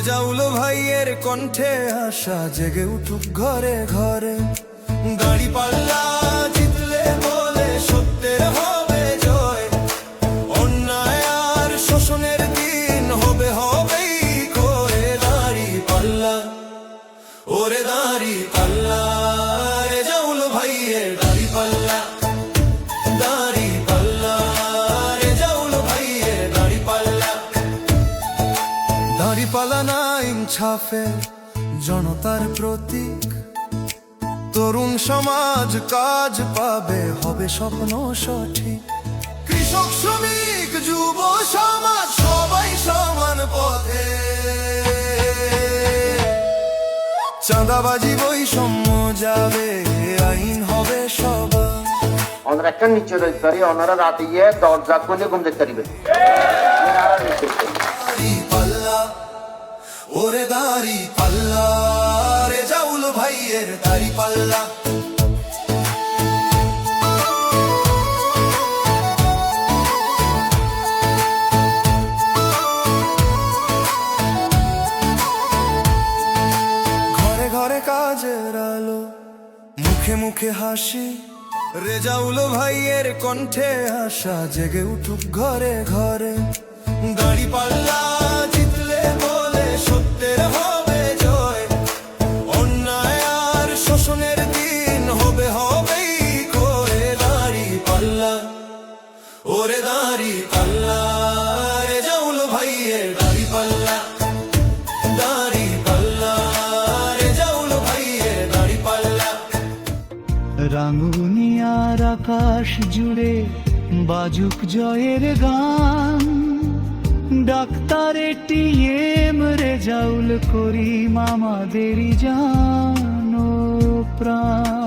রেজাউল ভাইয়ের কণ্ঠে আশা জেগে উঠুক ঘরে ঘরে। দাঁড়িপাল্লা জিতলে বলে সত্যের হবে জয়, অন্যায় আর শোষণের দিন হবে হবেই করে। দাঁড়িপাল্লা ওরে দাঁড়িপাল্লা, রেজাউল ভাইয়ের দাঁড়িপাল্লা, দাঁড়িপাল্লা রেজাউল ভাইয়ের দাঁড়িপাল্লা। দাঁড়িপাল্লা না ইনসাফের জনতার প্রতীক, তরুণ সমাজ কাজ পাবে হবে স্বপ্ন সঠিক। কৃষক শ্রমিক যুব সমাজ সবাই সমান পথে, চাঁদাবাজি বৈষম্য যাবে, আইন হবে সবার। ওনারা একটা নিচে দেখতে পারি, ওনারা রাতে গিয়ে দরজা খুলে ঘুম দেখতে পারিবে। দাঁড়িপাল্লা ওরে দাঁড়িপাল্লা, রেজাউল ভাইয়ের দাঁড়িপাল্লা। ঘরে ঘরে কাজের আলো, মুখে মুখে হাসি, রেজাউল ভাইয়ের কণ্ঠে আশা জেগে উঠুক ঘরে ঘরে। দাঁড়িপাল্লা জিতলে বলে সত্যের হবে জয়, অন্যায় আর শোষণের দিন হবে হবেই করে। দাঁড়িপাল্লা ওরে দাঁড়িপাল্লা, রেজাউল ভাইয়ের দাঁড়িপাল্লা, দাঁড়িপাল্লা রেজাউল ভাইয়ের দাঁড়িপাল্লা। রাঙ্গুনিয়ার আকাশ জুড়ে বাজুক জয়ের গান, ডাক্তার এটিএম রেজাউল করিম আমাদেরই জান ও প্রাণ।